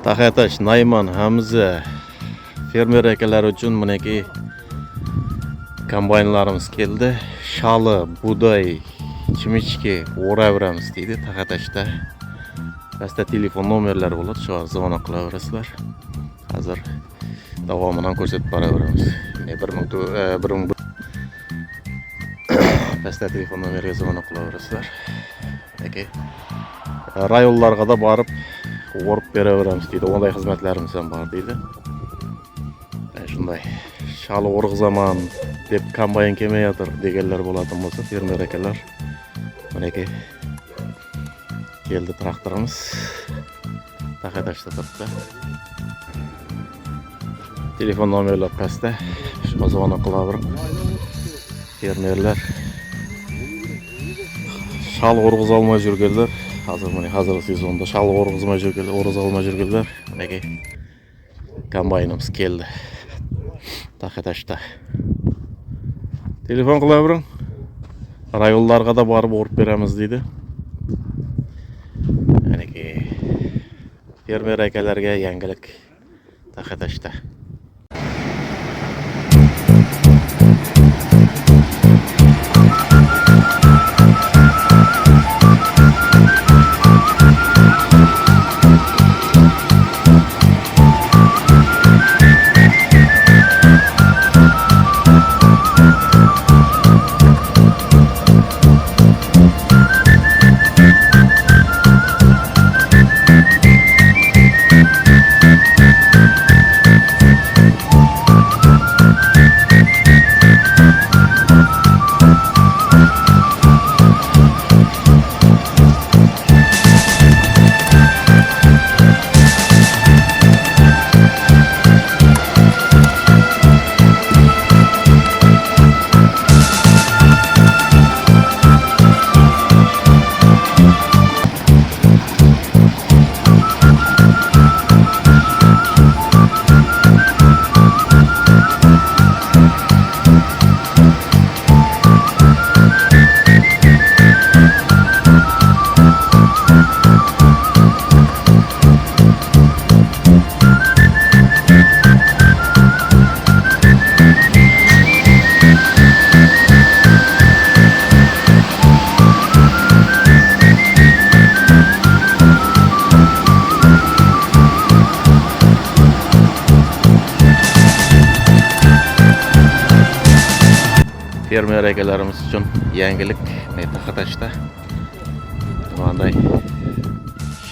Taqatash, Nayman, Hamza fermer akalar uchun mineki kombaynlarimiz keldi. Shalı, buğday, chimichki o'raveramiz deydi Taqatashda. Pastda telefon nomerlari bo'ladi, shu zvona qilaverasizlar. Hozir davomidan ko'rsatib boraveramiz. 1000 pastda telefon nomeriga zvona qilaverasizlar. Yoki rayonlarga da borib o'rib beraveramiz deydi. Onday xizmatlarimiz ham bor deydi. Shunday shalı o'rg'izaman deb kombayn kelmayotir deganlar bo'ladigan bo'lsa, fermer akalar mineki keldi traktorimiz. Taqatashda turibdi. Telefon nomerlar pastda. Shunga zvona qilavering. Fermerlar shal o'rg'iza olmay yurganlar, hozir sezonda shal o'rg'izmay yurganlar, mineki kombaynimiz keldi. Taqatashda. Telefon qilavering. Rayonlarga da borib o'rib beramiz deydi. Mineki fermer akalarga yangilik Taqatashda. Fermer akalarimiz uchun yangilik Taqatashda. Bunday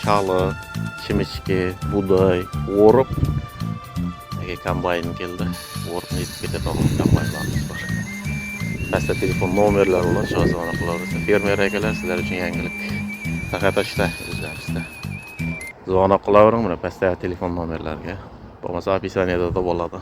shalı, chimichki, buğday o'rib, kombayn keldi. O'rib yetib ketadigan kombaynlarimiz bor. Pastda telefon nomerlari bilan zvona qilaverasiz. Fermer akalar sizlar uchun yangilik Taqatashda o'zlaringizda. Zvona qilavering, mana pastda telefon nomerlariga. Bo'lmasa opisaniyada da bo'ladi.